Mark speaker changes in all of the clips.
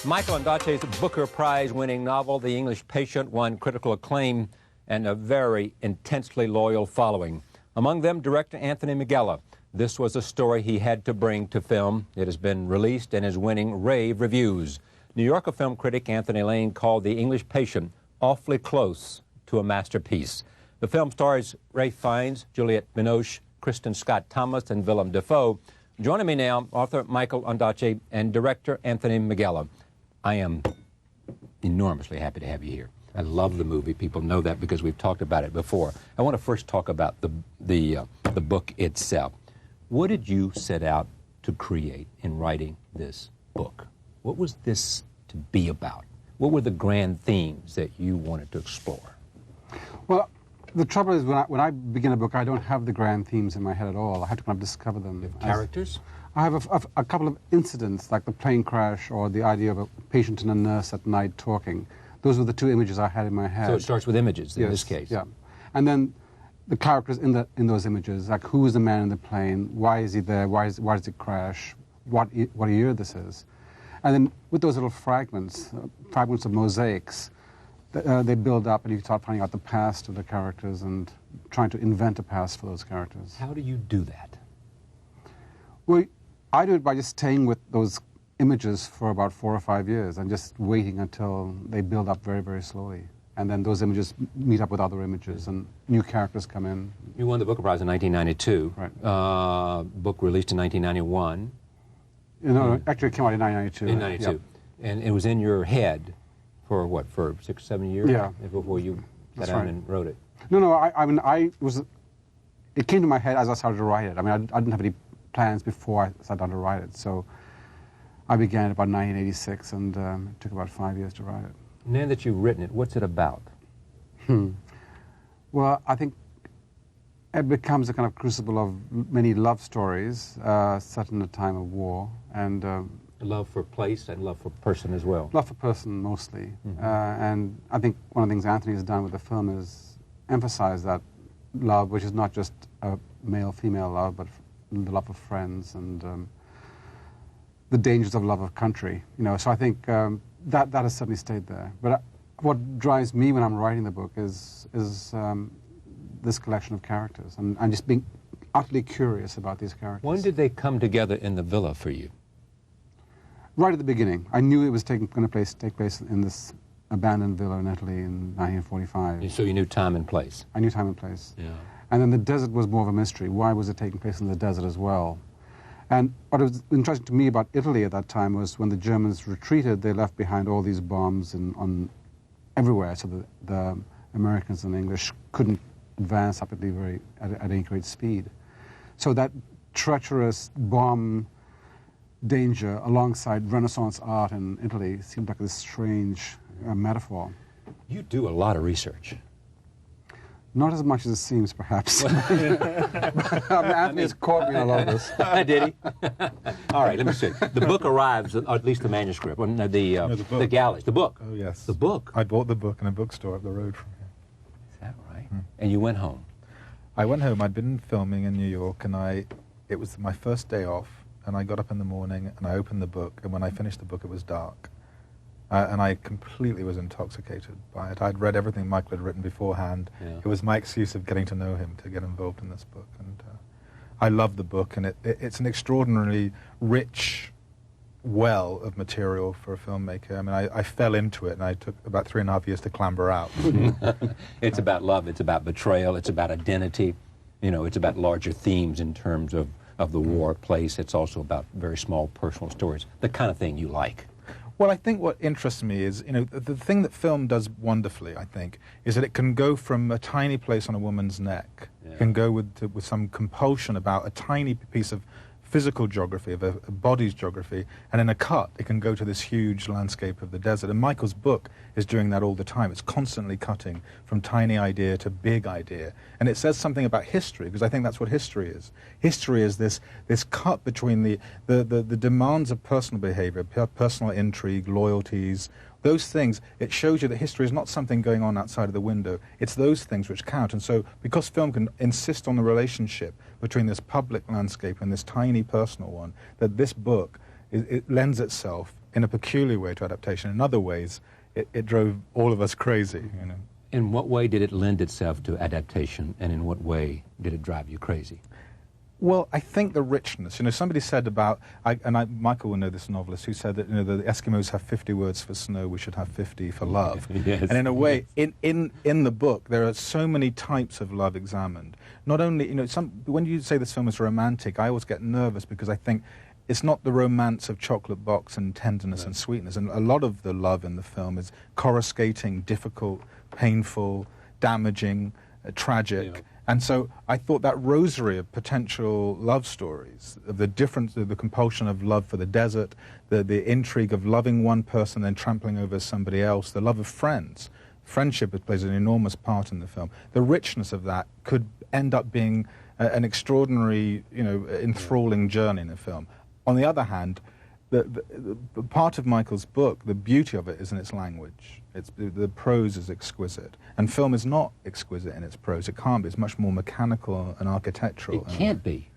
Speaker 1: Michael Ondaatje's Booker Prize-winning novel, The English Patient, won critical acclaim and a very intensely loyal following. Among them, director Anthony Minghella. This was a story he had to bring to film. It has been released and is winning rave reviews. New Yorker film critic Anthony Lane called The English Patient awfully close to a masterpiece. The film stars Ralph Fiennes, Juliette Binoche, Kristen Scott Thomas, and Willem Dafoe. Joining me now, author Michael Ondaatje and director Anthony Minghella. I am enormously happy to have you here. I love the movie. People know that because we've talked about it before. I want to first talk about the book itself. What did you set out to create in writing this book? What was this to be about? What were the grand themes that you wanted to explore?
Speaker 2: Well, the trouble is when I begin a book, I don't have the grand themes in my head at all. I have to kind of discover them.
Speaker 1: Characters?
Speaker 2: I have a couple of incidents, like the plane crash or the idea of a patient and a nurse at night talking. Those were the two images I had in my head.
Speaker 1: So it starts with images in this case.
Speaker 2: Yeah. And then the characters in those images, like who is the man in the plane, why is he there, why does it crash, what year this is. And then with those little fragments of mosaics, they build up and you start finding out the past of the characters and trying to invent a past for those characters.
Speaker 1: How do you do that?
Speaker 2: Well, I do it by just staying with those images for about 4 or 5 years and just waiting until they build up very, very slowly. And then those images meet up with other images and new characters come in.
Speaker 1: You won the Booker Prize in 1992.
Speaker 2: Right.
Speaker 1: Book released in 1991.
Speaker 2: Actually it came out in 1992.
Speaker 1: In 92. Yep. And it was in your head for what, for 6, 7 years?
Speaker 2: Yeah.
Speaker 1: Before you sat down and wrote it.
Speaker 2: No, it came to my head as I started to write it. I mean, I didn't have any plans before I sat down to write it. So I began about 1986 and it took about 5 years to write it.
Speaker 1: Now that you've written it, what's it about?
Speaker 2: Well, I think it becomes a kind of crucible of many love stories set in a time of war and
Speaker 1: love for place and love for person as well.
Speaker 2: Love for person mostly. And I think one of the things Anthony has done with the film is emphasize that love, which is not just a male-female love, but the love of friends and the dangers of love of country. So I think that has certainly stayed there. But what drives me when I'm writing the book is this collection of characters, and I'm just being utterly curious about these characters.
Speaker 1: When did they come together in the villa for you?
Speaker 2: Right at the beginning. I knew it was going to take place in this abandoned villa in Italy in 1945.
Speaker 1: So you knew time and place?
Speaker 2: I knew time and place.
Speaker 1: Yeah.
Speaker 2: And then the desert was more of a mystery. Why was it taking place in the desert as well? And what was interesting to me about Italy at that time was when the Germans retreated, they left behind all these bombs on everywhere, so the Americans and the English couldn't advance rapidly at any great speed. So that treacherous bomb danger alongside Renaissance art in Italy seemed like this strange metaphor.
Speaker 1: You do a lot of research.
Speaker 2: Not as much as it seems, perhaps. Anthony has caught me in a lot of this.
Speaker 1: Did he? All right, let me see. The book arrives, or at least the manuscript, the galleys. The book.
Speaker 3: Oh, yes.
Speaker 1: The book.
Speaker 3: I bought the book in a bookstore up the road from here.
Speaker 1: Is that right? And you went home?
Speaker 3: I went home. I'd been filming in New York, and it was my first day off, and I got up in the morning, and I opened the book, and when I finished the book, it was dark. And I completely was intoxicated by it. I'd read everything Michael had written beforehand. Yeah. It was my excuse of getting to know him to get involved in this book. And I love the book, and it's an extraordinarily rich well of material for a filmmaker. I mean, I fell into it, and I took about 3.5 years to clamber out.
Speaker 1: It's about love. It's about betrayal. It's about identity. It's about larger themes in terms of the war place. It's also about very small personal stories, the kind of thing you like.
Speaker 3: Well, I think what interests me is, the thing that film does wonderfully, I think, is that it can go from a tiny place on a woman's neck, it can go with some compulsion about a tiny piece of physical geography, of a body's geography, and in a cut, it can go to this huge landscape of the desert. And Michael's book is doing that all the time. It's constantly cutting from tiny idea to big idea. And it says something about history, because I think that's what history is. History is this cut between the demands of personal behavior, personal intrigue, loyalties, those things. It shows you that history is not something going on outside of the window. It's those things which count. And so because film can insist on the relationship between this public landscape and this tiny personal one, that this book, it lends itself in a peculiar way to adaptation. In other ways, it drove all of us crazy, you know.
Speaker 1: In what way did it lend itself to adaptation, and in what way did it drive you crazy?
Speaker 3: Well, I think the richness. You know, somebody said about, Michael will know this novelist, who said that, you know, the Eskimos have 50 words for snow, we should have 50 for love.
Speaker 1: Yes.
Speaker 3: And in a way, in the book, there are so many types of love examined. Not only, you know, when you say this film is romantic, I always get nervous because I think it's not the romance of chocolate box and tenderness and sweetness. And a lot of the love in the film is coruscating, difficult, painful, damaging, tragic.
Speaker 1: Yeah.
Speaker 3: And so I thought that rosary of potential love stories, of the difference, of the compulsion of love for the desert, the intrigue of loving one person and trampling over somebody else, the love of friends. Friendship plays an enormous part in the film. The richness of that could end up being an extraordinary, you know, enthralling journey in the film. On the other hand, the part of Michael's book, the beauty of it is in its language. The prose is exquisite. And film is not exquisite in its prose. It can't be. It's much more mechanical and architectural.
Speaker 1: It can't be.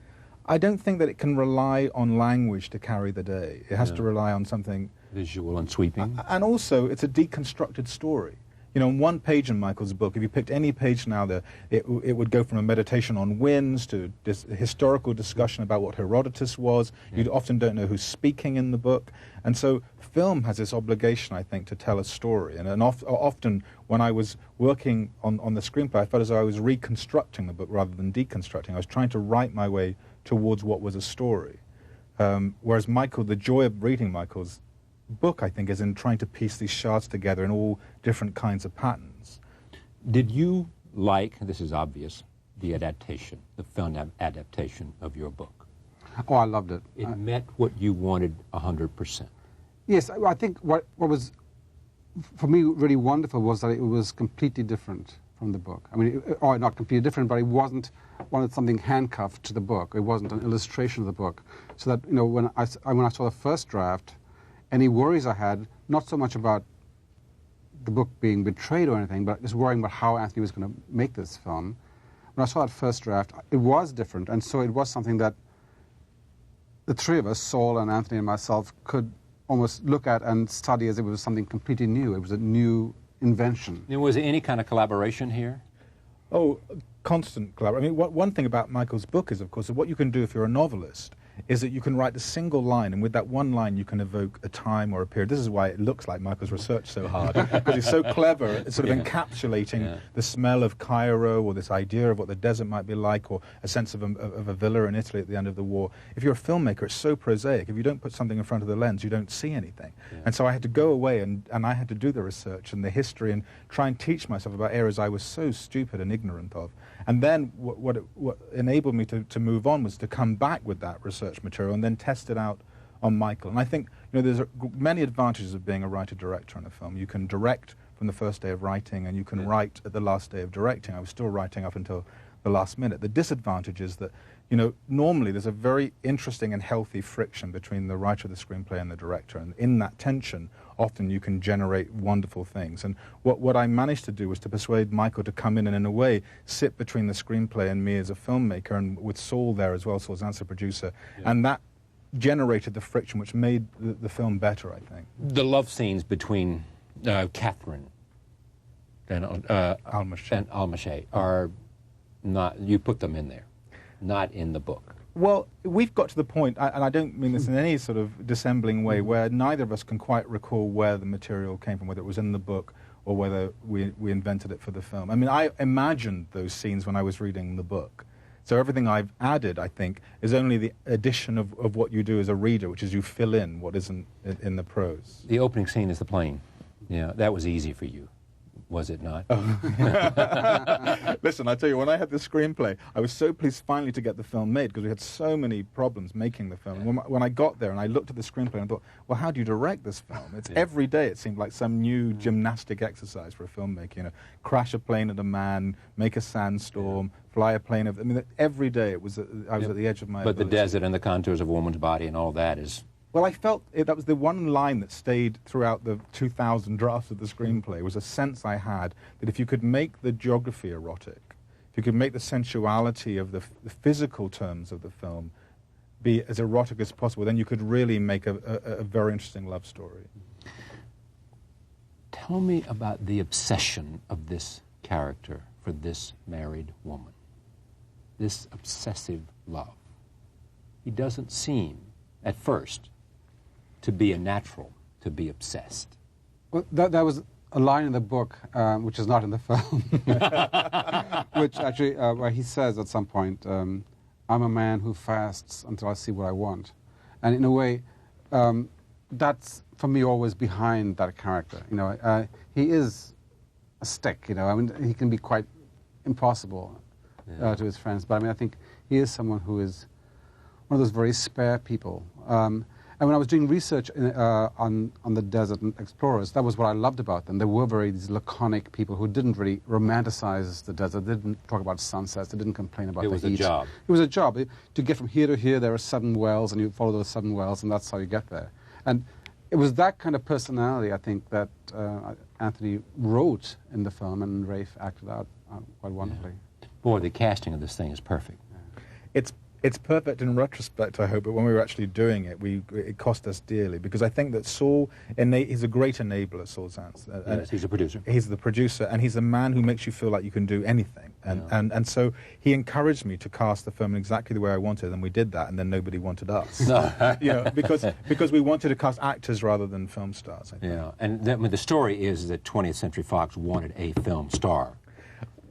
Speaker 3: I don't think that it can rely on language to carry the day. It has to rely on something
Speaker 1: visual and sweeping.
Speaker 3: And also, it's a deconstructed story. You know, on one page in Michael's book, if you picked any page now, it would go from a meditation on winds to historical discussion about what Herodotus was. Yeah. You often don't know who's speaking in the book. And so film has this obligation, I think, to tell a story. And often when I was working on the screenplay, I felt as though I was reconstructing the book rather than deconstructing. I was trying to write my way towards what was a story. Whereas Michael, the joy of reading Michael's book, I think, is in trying to piece these shards together in all different kinds of patterns.
Speaker 1: Did you like, this is obvious, the adaptation, the film adaptation of your book?
Speaker 2: Oh, I loved it.
Speaker 1: It met what you wanted 100%.
Speaker 2: Yes, I think what was, for me, really wonderful was that it was completely different from the book. I mean, or not completely different, but it wanted something handcuffed to the book. It wasn't an illustration of the book. So that, you know, when I saw the first draft, any worries I had, not so much about the book being betrayed or anything, but just worrying about how Anthony was going to make this film. When I saw that first draft, it was different, and so it was something that the three of us, Saul and Anthony and myself, could almost look at and study as if it was something completely new. It was a new invention.
Speaker 1: Was there any kind of collaboration here?
Speaker 3: Oh, constant collaboration. I mean, one thing about Michael's book is, of course, what you can do if you're a novelist is that you can write a single line, and with that one line you can evoke a time or a period. This is why it looks like Michael's researched so hard, because he's so clever at sort of encapsulating the smell of Cairo, or this idea of what the desert might be like, or a sense of a villa in Italy at the end of the war. If you're a filmmaker, it's so prosaic. If you don't put something in front of the lens, you don't see anything. Yeah. And so I had to go away and I had to do the research and the history and try and teach myself about areas I was so stupid and ignorant of. And then what enabled me to move on was to come back with that research material and then test it out on Michael. And I think, you know, there's many advantages of being a writer-director in a film. You can direct from the first day of writing, and you can write at the last day of directing. I was still writing up until the last minute. The disadvantage is that, you know, normally there's a very interesting and healthy friction between the writer of the screenplay and the director, and in that tension, often you can generate wonderful things. And what I managed to do was to persuade Michael to come in and, in a way, sit between the screenplay and me as a filmmaker, and with Saul there as well, Saul's answer producer, and that generated the friction which made the film better, I think.
Speaker 1: The love scenes between Catherine and Almaché are not, you put them in there, not in the book.
Speaker 3: Well, we've got to the point, and I don't mean this in any sort of dissembling way, where neither of us can quite recall where the material came from, whether it was in the book or whether we invented it for the film. I mean, I imagined those scenes when I was reading the book. So everything I've added, I think, is only the addition of what you do as a reader, which is you fill in what isn't in the prose.
Speaker 1: The opening scene is the plane. Yeah, that was easy for you, was it not?
Speaker 3: Listen, I tell you, when I had the screenplay, I was so pleased finally to get the film made, because we had so many problems making the film. When I got there and I looked at the screenplay and thought, well, how do you direct this film? It's every day it seemed like some new gymnastic exercise for a filmmaker. You know, crash a plane at a man, make a sandstorm, fly a plane. I mean, every day I was at the edge of my ability.
Speaker 1: The desert and the contours of a woman's body and all that is...
Speaker 3: Well, I felt that was the one line that stayed throughout the 2,000 drafts of the screenplay, was a sense I had that if you could make the geography erotic, if you could make the sensuality of the physical terms of the film be as erotic as possible, then you could really make a very interesting love story.
Speaker 1: Tell me about the obsession of this character for this married woman. This obsessive love. He doesn't seem, at first, to be a natural, to be obsessed.
Speaker 2: Well, that was a line in the book, which is not in the film, which actually, where he says at some point, I'm a man who fasts until I see what I want. And in a way, that's, for me, always behind that character. You know, he is a stick, you know. I mean, he can be quite impossible to his friends, but I mean, I think he is someone who is one of those very spare people. And when I was doing research on the desert and explorers, that was what I loved about them. They were these laconic people who didn't really romanticize the desert. They didn't talk about sunsets. They didn't complain about the heat. It was a job. It was a job. To get from here to here, there are 7 wells, and you follow those 7 wells, and that's how you get there. And it was that kind of personality, I think, that Anthony wrote in the film, and Rafe acted out quite wonderfully.
Speaker 1: Yeah. Boy, the casting of this thing is perfect.
Speaker 3: Yeah. It's perfect in retrospect, I hope, but when we were actually doing it, it cost us dearly, because I think that Saul, he's a great enabler, Saul Zaentz.
Speaker 1: Yes, he's a producer.
Speaker 3: He's the producer, and he's a man who makes you feel like you can do anything. And so he encouraged me to cast the film in exactly the way I wanted, and we did that, and then nobody wanted us. No. You know, because we wanted to cast actors rather than film stars, I think.
Speaker 1: Yeah, and the story is that 20th Century Fox wanted a film star.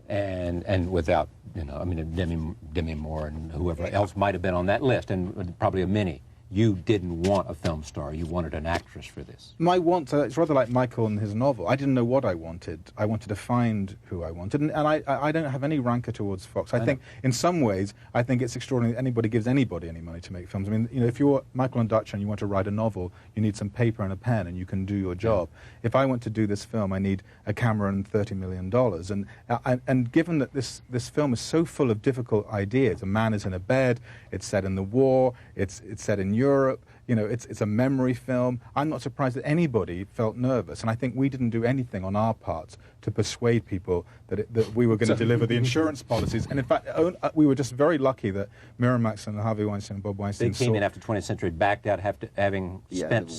Speaker 1: And without, you know, I mean, Demi Moore and whoever else might have been on that list, and probably a many. You didn't want a film star. You wanted an actress for this.
Speaker 3: My want, it's rather like Michael and his novel. I didn't know what I wanted. I wanted to find who I wanted. And I don't have any rancor towards Fox. I think, in some ways, I think it's extraordinary that anybody gives anybody any money to make films. I mean, you know, if you're Michael Ondaatje and you want to write a novel, you need some paper and a pen, and you can do your job. Yeah. If I want to do this film, I need a camera and $30 million. And given that this film is so full of difficult ideas, a man is in a bed, it's set in the war, it's set in Europe, you know, it's a memory film. I'm not surprised that anybody felt nervous, and I think we didn't do anything on our parts to persuade people that we were going to deliver the insurance policies. And in fact, we were just very lucky that Miramax and Harvey Weinstein and Bob Weinstein
Speaker 1: They came in after 20th Century, backed out, having spent...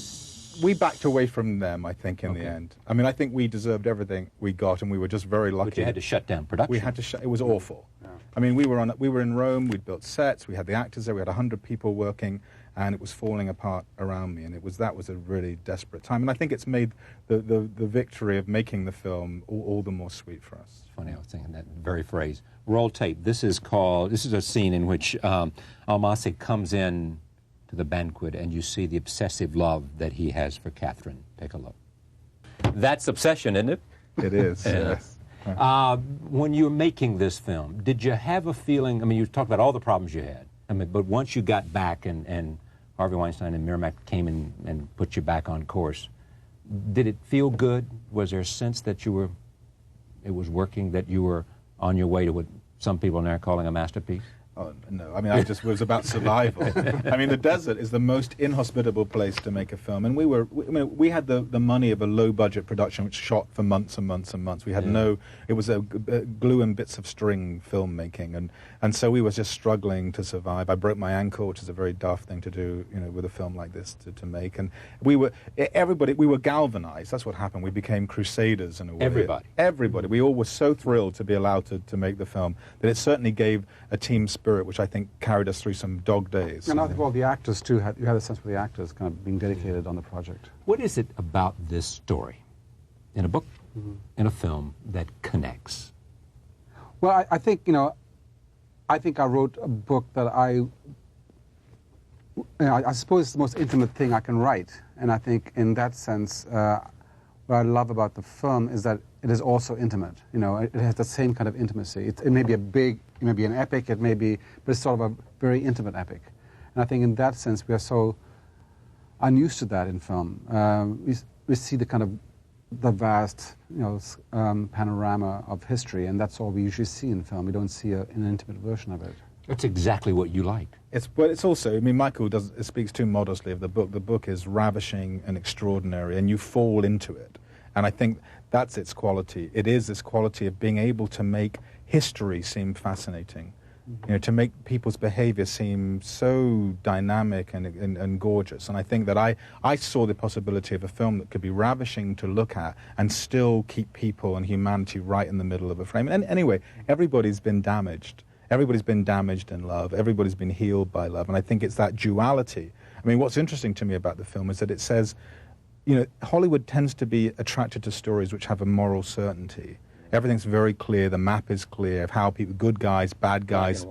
Speaker 3: We backed away from them, I think, in the end. I mean, I think we deserved everything we got, and we were just very lucky.
Speaker 1: But you had to shut down production.
Speaker 3: We had to shut. It was awful. Yeah. I mean, we were in Rome. We'd built sets. We had the actors there. We had 100 people working, and it was falling apart around me. And that was a really desperate time. And I think it's made the victory of making the film all the more sweet for us.
Speaker 1: It's funny, I was thinking that very phrase. Roll tape. This is a scene in which Almasi comes in to the banquet, and you see the obsessive love that he has for Catherine. Take a look. That's obsession, isn't it?
Speaker 3: It is, yes.
Speaker 1: When you were making this film, did you have a feeling, I mean, you talked about all the problems you had, I mean, but once you got back and Harvey Weinstein and Miramax came in and put you back on course, did it feel good? Was there a sense that it was working, that you were on your way to what some people are now calling a masterpiece?
Speaker 3: Oh, no. I mean, I just was about survival. I mean, the desert is the most inhospitable place to make a film. And we had the money of a low-budget production which shot for months and months and months. We had it was a glue and bits of string filmmaking. And so we were just struggling to survive. I broke my ankle, which is a very daft thing to do, you know, with a film like this to make. And we were galvanized. That's what happened. We became crusaders in a way. Everybody. We all were so thrilled to be allowed to make the film that it certainly gave a team spirit, which I think carried us through some dog days.
Speaker 2: And I think all the actors, too, you had a sense for the actors kind of being dedicated on the project.
Speaker 1: What is it about this story, in a book, in a film, that connects?
Speaker 2: Well, I think, you know, I wrote a book that I suppose it's the most intimate thing I can write. And I think in that sense, what I love about the film is that it is also intimate. You know, it has the same kind of intimacy. It may be it may be an epic, but it's sort of a very intimate epic. And I think in that sense, we are so unused to that in film. We see the vast, you know, panorama of history, and that's all we usually see in film. We don't see an intimate version of it.
Speaker 1: That's exactly what you liked.
Speaker 3: But it's also, I mean, Michael speaks too modestly of the book. The book is ravishing and extraordinary, and you fall into it. And I think that's its quality. It is this quality of being able to make history seem fascinating. you know, to make people's behavior seem so dynamic and gorgeous. And I think that I saw the possibility of a film that could be ravishing to look at and still keep people and humanity right in the middle of a frame. And anyway, everybody's been damaged. Everybody's been damaged in love. Everybody's been healed by love. And I think it's that duality. I mean, what's interesting to me about the film is that it says, you know, Hollywood tends to be attracted to stories which have a moral certainty. Everything's very clear. The map is clear of how people, good guys, bad guys.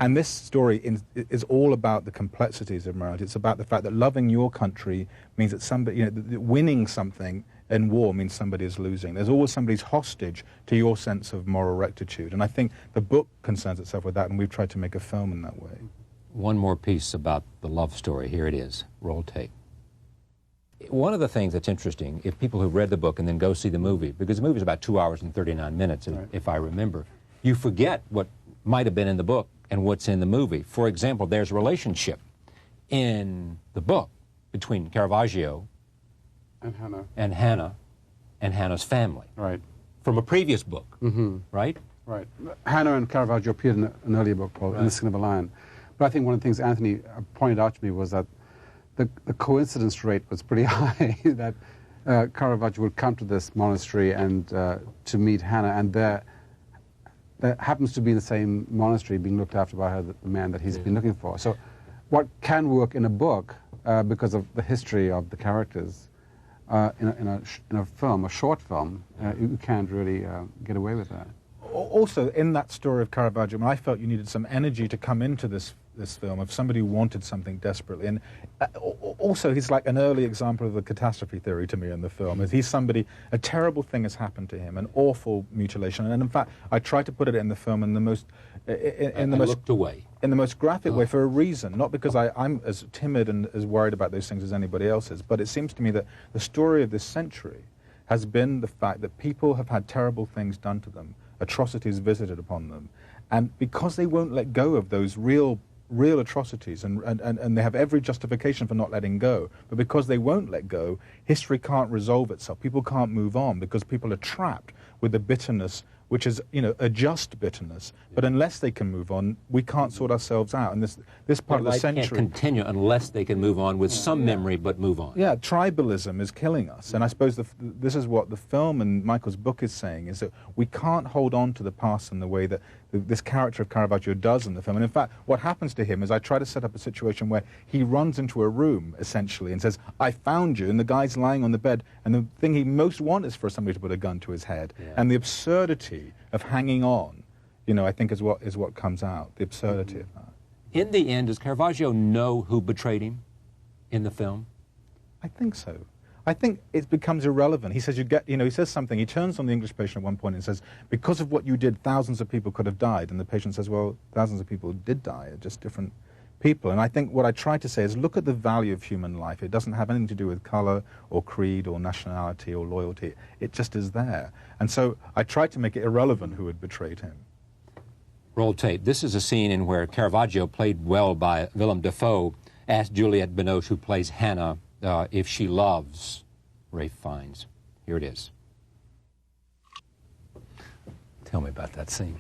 Speaker 3: And this story is all about the complexities of morality. It's about the fact that loving your country means that somebody, you know, that winning something in war means somebody is losing. There's always somebody's hostage to your sense of moral rectitude. And I think the book concerns itself with that, and we've tried to make a film in that way.
Speaker 1: One more piece about the love story. Here it is. Roll tape. One of the things that's interesting, if people who've read the book and then go see the movie, because the movie's about 2 hours and 39 minutes, if I remember, you forget what might have been in the book and what's in the movie. For example, there's a relationship in the book between Caravaggio
Speaker 2: and
Speaker 1: Hannah and Hannah's family.
Speaker 2: Right.
Speaker 1: From a previous book, right?
Speaker 2: Right. Hannah and Caravaggio appeared in an earlier book called In the Skin of a Lion. But I think one of the things Anthony pointed out to me was that the coincidence rate was pretty high, that Caravaggio would come to this monastery and to meet Hannah, and there happens to be in the same monastery being looked after by her, the man that he's been looking for. So what can work in a book, because of the history of the characters, in a film, a short film, you can't really get away with that.
Speaker 3: Also, in that story of Caravaggio, I felt you needed some energy to come into this film of somebody who wanted something desperately. And also, he's like an early example of the catastrophe theory to me in the film. He's somebody, a terrible thing has happened to him, an awful mutilation. And in fact, I tried to put it in the film in the most...
Speaker 1: looked away.
Speaker 3: In the most graphic way for a reason, not because I'm as timid and as worried about those things as anybody else is, but it seems to me that the story of this century has been the fact that people have had terrible things done to them, atrocities visited upon them, and because they won't let go of those real atrocities, and they have every justification for not letting go, but because they won't let go, history can't resolve itself. People can't move on because people are trapped with the bitterness, which is, you know, a just bitterness. But unless they can move on, we can't sort ourselves out. And this part of the century
Speaker 1: can't continue unless they can move on with some memory, but move on.
Speaker 3: Yeah, tribalism is killing us. And I suppose this is what the film and Michael's book is saying, is that we can't hold on to the past in the way that this character of Caravaggio does in the film. And in fact, what happens to him is I try to set up a situation where he runs into a room, essentially, and says, I found you, and the guy's lying on the bed, and the thing he most wants is for somebody to put a gun to his head. Yeah. And the absurdity of hanging on, you know, I think is what comes out, the absurdity of that.
Speaker 1: In the end, does Caravaggio know who betrayed him in the film?
Speaker 3: I think so. I think it becomes irrelevant. He says he says something, he turns on the English patient at one point and says, because of what you did, thousands of people could have died. And the patient says, well, thousands of people did die, just different people. And I think what I try to say is look at the value of human life. It doesn't have anything to do with color or creed or nationality or loyalty. It just is there. And so I tried to make it irrelevant who had betrayed him.
Speaker 1: Roll tape. This is a scene in where Caravaggio, played well by Willem Dafoe, asked Juliette Binoche, who plays Hannah, if she loves Ralph Fiennes. Here it is. Tell me about that scene.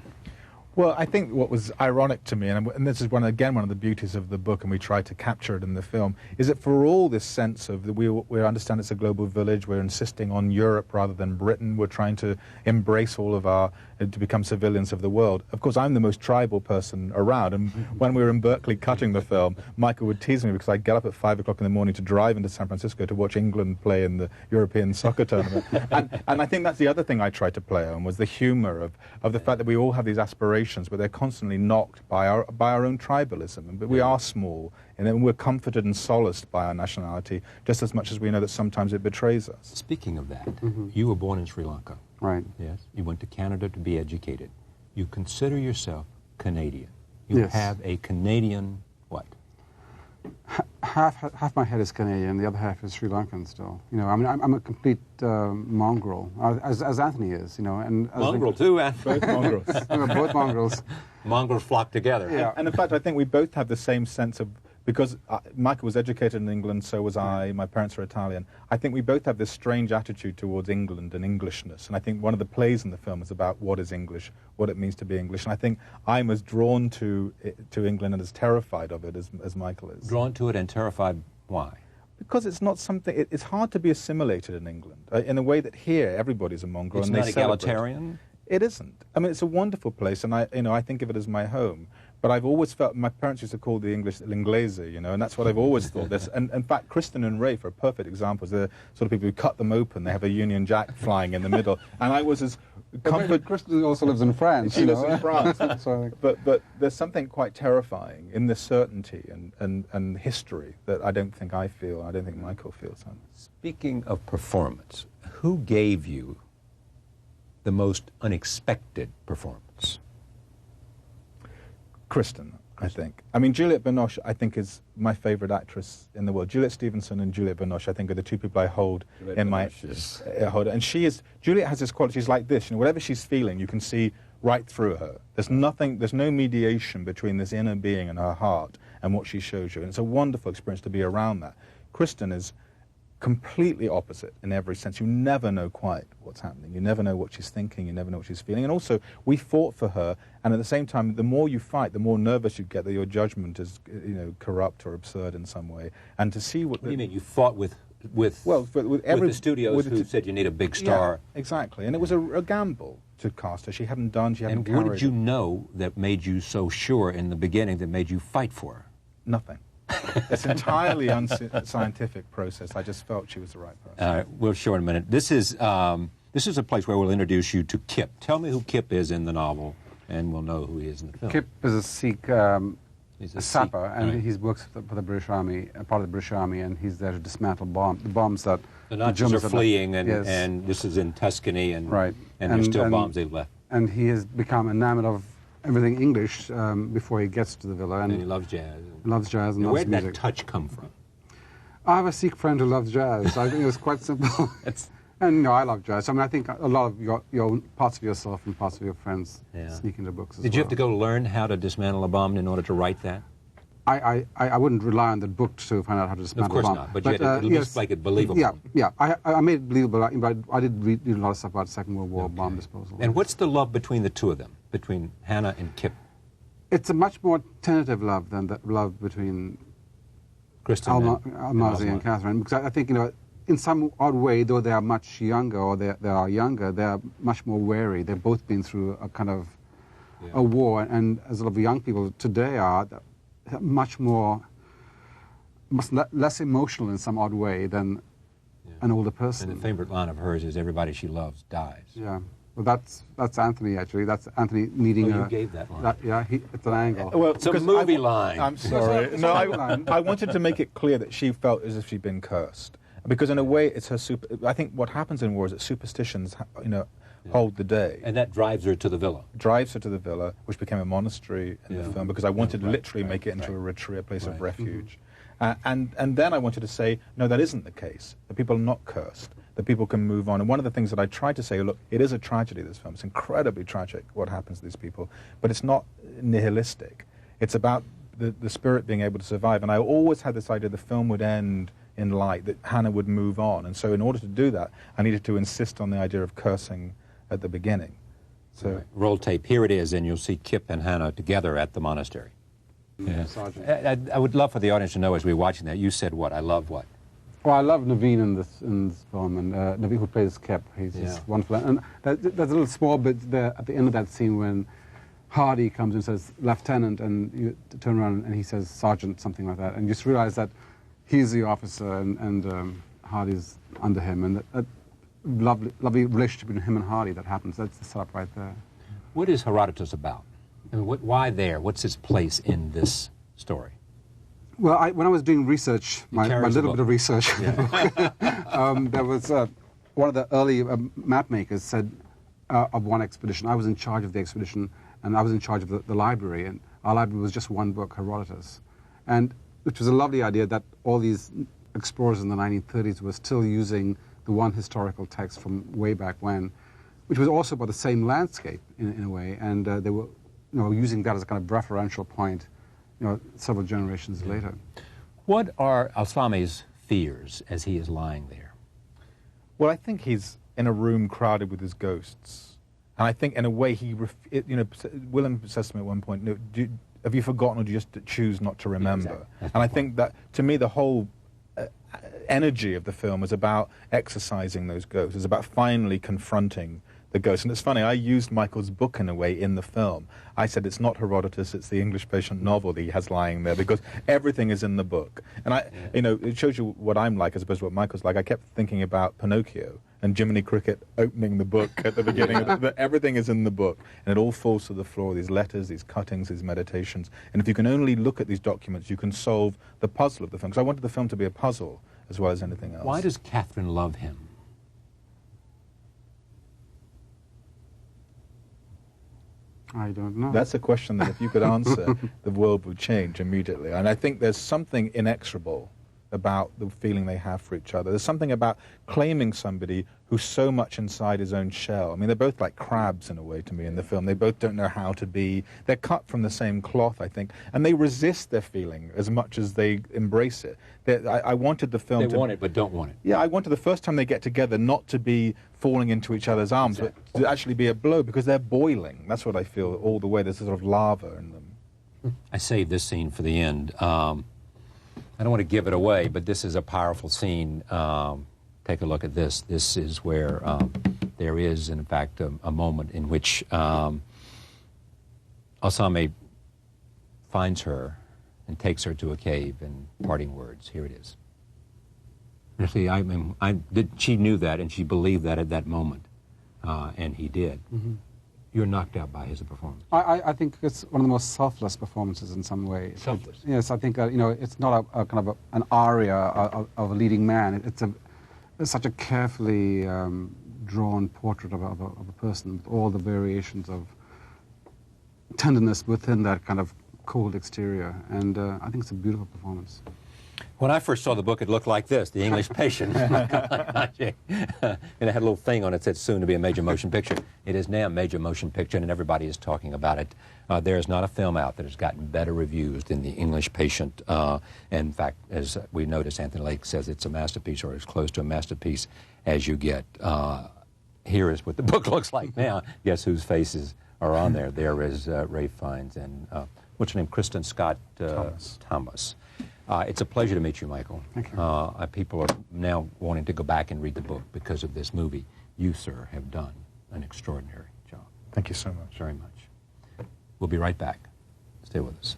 Speaker 3: Well, I think what was ironic to me, and this is one of the beauties of the book, and we try to capture it in the film, is that for all this sense of we understand it's a global village, we're insisting on Europe rather than Britain, we're trying to embrace all of to become civilians of the world. Of course, I'm the most tribal person around, and when we were in Berkeley cutting the film, Michael would tease me because I'd get up at 5 o'clock in the morning to drive into San Francisco to watch England play in the European soccer tournament. and I think that's the other thing I tried to play on, was the humor of the fact that we all have these aspirations, but they're constantly knocked by our own tribalism. But we are small, and then we're comforted and solaced by our nationality, just as much as we know that sometimes it betrays us.
Speaker 1: Speaking of that, you were born in Sri Lanka.
Speaker 2: Right.
Speaker 1: Yes. You went to Canada to be educated. You consider yourself Canadian. You have a Canadian what?
Speaker 2: Half my head is Canadian, the other half is Sri Lankan still. You know, I mean, I'm a complete mongrel, as Anthony is. You know, and
Speaker 1: mongrel too, Anthony.
Speaker 3: Both mongrels.
Speaker 2: Both mongrels.
Speaker 1: Mongrels flock together.
Speaker 2: Yeah.
Speaker 3: And in fact, I think we both have the same sense of because Michael was educated in England, so was I. My parents are Italian. I think we both have this strange attitude towards England and Englishness. And I think one of the plays in the film is about what is English, what it means to be English. And I think I'm as drawn to England and as terrified of it as Michael is.
Speaker 1: Drawn to it and terrified, why?
Speaker 3: Because it's not something, it's hard to be assimilated in England, in a way that here everybody's a mongrel.
Speaker 1: It's
Speaker 3: and
Speaker 1: not
Speaker 3: they celebrate.
Speaker 1: egalitarian?
Speaker 3: It isn't. I mean, it's a wonderful place, and I think of it as my home. But I've always felt, my parents used to call the English l'inglese, you know, and that's what I've always thought. And in fact, Kristen and Ray are perfect examples. They're the sort of people who cut them open. They have a Union Jack flying in the middle. And I was as comfort.
Speaker 2: Kristen also lives in France.
Speaker 3: She lives in France.
Speaker 2: So,
Speaker 3: but there's something quite terrifying in the certainty and history that I don't think I feel. I don't think Michael feels.
Speaker 1: Speaking of performance, who gave you the most unexpected performance?
Speaker 3: Kristen, I think. I mean, Juliette Binoche, I think, is my favorite actress in the world. Juliette Stevenson and Juliette Binoche, I think, are the two people I hold in my... And Juliette has this quality, she's like this, you know, whatever she's feeling, you can see right through her. There's no mediation between this inner being and her heart and what she shows you. And it's a wonderful experience to be around that. Kristen is completely opposite in every sense. You never know quite what's happening. You never know what she's thinking. You never know what she's feeling. And also, we fought for her, and at the same time, the more you fight, the more nervous you get that your judgment is, you know, corrupt or absurd in some way. And to see what...
Speaker 1: What do you mean? You fought with the studios who said you need a big star?
Speaker 3: Yeah, exactly. And it was a gamble to cast her. She hadn't carried...
Speaker 1: And what did you know that made you so sure in the beginning that made you fight for her?
Speaker 3: Nothing. It's entirely unscientific process. I just felt she was the right person.
Speaker 1: All right, we'll show in a minute. This is a place where we'll introduce you to Kip. Tell me who Kip is in the novel, and we'll know who he is in the film.
Speaker 2: Kip is a Sikh
Speaker 1: He's
Speaker 2: a sapper, and
Speaker 1: right.
Speaker 2: he works for the British Army, part of the British Army, and he's there to dismantle the bombs that
Speaker 1: the Nazis are fleeing,
Speaker 2: yes.
Speaker 1: and this is in Tuscany, and
Speaker 2: right.
Speaker 1: and there's still bombs they've left.
Speaker 2: And he has become enamored of everything English before he gets to the villa.
Speaker 1: And he loves jazz.
Speaker 2: Loves jazz and
Speaker 1: now,
Speaker 2: loves
Speaker 1: music. Where did that touch come from?
Speaker 2: I have a Sikh friend who loves jazz. I think it's quite simple. And no, I love jazz. I mean, I think a lot of your parts of yourself and parts of your friends sneak into books as well.
Speaker 1: Did you have to go learn how to dismantle a bomb in order to write that?
Speaker 2: I wouldn't rely on the book to find out how to dismantle a bomb.
Speaker 1: Of course not, but you had to at least make it believable.
Speaker 2: Yeah. I made it believable, but I did read a lot of stuff about Second World War bomb disposal.
Speaker 1: And what's the love between the two of them, between Hannah and Kip?
Speaker 2: It's a much more tentative love than the love between
Speaker 1: Kristen
Speaker 2: Almazi and Catherine, because I think, you know, in some odd way, though they are much younger, or they are younger, they are much more wary. They've both been through a kind of a war, and as a lot of young people today are, much less emotional in some odd way than an older person.
Speaker 1: And the favorite line of hers is, "Everybody she loves dies."
Speaker 2: Yeah. Well, that's Anthony, actually. That's Anthony needing
Speaker 1: you gave that line.
Speaker 2: It's an angle.
Speaker 3: Well,
Speaker 1: it's a movie line.
Speaker 3: I'm sorry. No, I wanted to make it clear that she felt as if she'd been cursed. Because in a way, it's her I think what happens in war is that superstitions, hold the day.
Speaker 1: And that drives her to the villa.
Speaker 3: Drives her to the villa, which became a monastery in the film, because I wanted to literally make it into a retreat, a place of refuge. And then I wanted to say, no, that isn't the case. The people are not cursed. The people can move on. And one of the things that I tried to say, look, it is a tragedy, this film. It's incredibly tragic what happens to these people. But it's not nihilistic. It's about the spirit being able to survive. And I always had this idea the film would end in light, that Hannah would move on. And so in order to do that, I needed to insist on the idea of cursing at the beginning. So
Speaker 1: right. Roll tape. Here it is, and you'll see Kip and Hannah together at the monastery. Yeah. I would love for the audience to know, as we're watching that, you said what? I love what?
Speaker 2: Well, I love Naveen in this film, and Naveen, who plays Kip, he's just wonderful. And there's a little small bit there at the end of that scene when Hardy comes and says, "Lieutenant," and you turn around and he says, "Sergeant," something like that, and you just realize that he's the officer and Hardy's under him, and that lovely relationship between him and Hardy that happens. That's the setup right there.
Speaker 1: What is Herodotus about? I mean, why there? What's his place in this story?
Speaker 2: Well, when I was doing research, my little bit of research, there was one of the early map makers said of one expedition. I was in charge of the expedition, and I was in charge of the library, and our library was just one book, Herodotus, and which was a lovely idea that all these explorers in the 1930s were still using the one historical text from way back when, which was also about the same landscape in a way, and they were using that as a kind of referential point several generations later.
Speaker 1: What are Alsame's fears as he is lying there?
Speaker 3: Well, I think he's in a room crowded with his ghosts. And I think, in a way, Willem says to me at one point, have you forgotten, or do you just choose not to remember?
Speaker 1: Yeah, exactly.
Speaker 3: And I think that, to me, the whole energy of the film is about exercising those ghosts. It's about finally confronting the ghost. And it's funny, I used Michael's book in a way in the film. I said it's not Herodotus, it's the English Patient novel that he has lying there, because everything is in the book. And it shows you what I'm like as opposed to what Michael's like. I kept thinking about Pinocchio and Jiminy Cricket opening the book at the beginning. Everything is in the book, and it all falls to the floor, these letters, these cuttings, these meditations. And if you can only look at these documents, you can solve the puzzle of the film. Because I wanted the film to be a puzzle as well as anything else.
Speaker 1: Why does Catherine love him?
Speaker 2: I don't know.
Speaker 3: That's a question that if you could answer, the world would change immediately. And I think there's something inexorable about the feeling they have for each other. There's something about claiming somebody who's so much inside his own shell. I mean, they're both like crabs in a way to me in the film. They both don't know how to be. They're cut from the same cloth, I think, and they resist their feeling as much as they embrace it. I wanted the film
Speaker 1: They want it but don't want it.
Speaker 3: Yeah, I wanted the first time they get together not to be falling into each other's arms, but to actually be a blow, because they're boiling. That's what I feel all the way. There's a sort of lava in them.
Speaker 1: I saved this scene for the end. I don't want to give it away, but this is a powerful scene. Take a look at this. This is where there is, in fact, a moment in which Alsame finds her and takes her to a cave, and parting words. Here it is. See, she knew that, and she believed that at that moment, and he did. Mm-hmm. You're knocked out by his performance.
Speaker 2: I think it's one of the most selfless performances in some way.
Speaker 1: Selfless.
Speaker 2: Yes, I think it's not a kind of an aria of a leading man. It's such a carefully drawn portrait of a person, with all the variations of tenderness within that kind of cold exterior. And I think it's a beautiful performance.
Speaker 1: When I first saw the book, it looked like this, The English Patient. And it had a little thing on it that said soon to be a major motion picture. It is now a major motion picture, and everybody is talking about it. There is not a film out that has gotten better reviews than The English Patient. And in fact, as we noticed, Anthony Lake says it's a masterpiece, or as close to a masterpiece as you get. Here is what the book looks like now. Guess whose faces are on there? There is Ralph Fiennes and, what's her name, Kristen Scott Thomas. It's a pleasure to meet you, Michael.
Speaker 2: Thank you.
Speaker 1: People are now wanting to go back and read the book because of this movie. You, sir, have done an extraordinary job.
Speaker 3: Thank you so much.
Speaker 1: Very much. We'll be right back. Stay with us.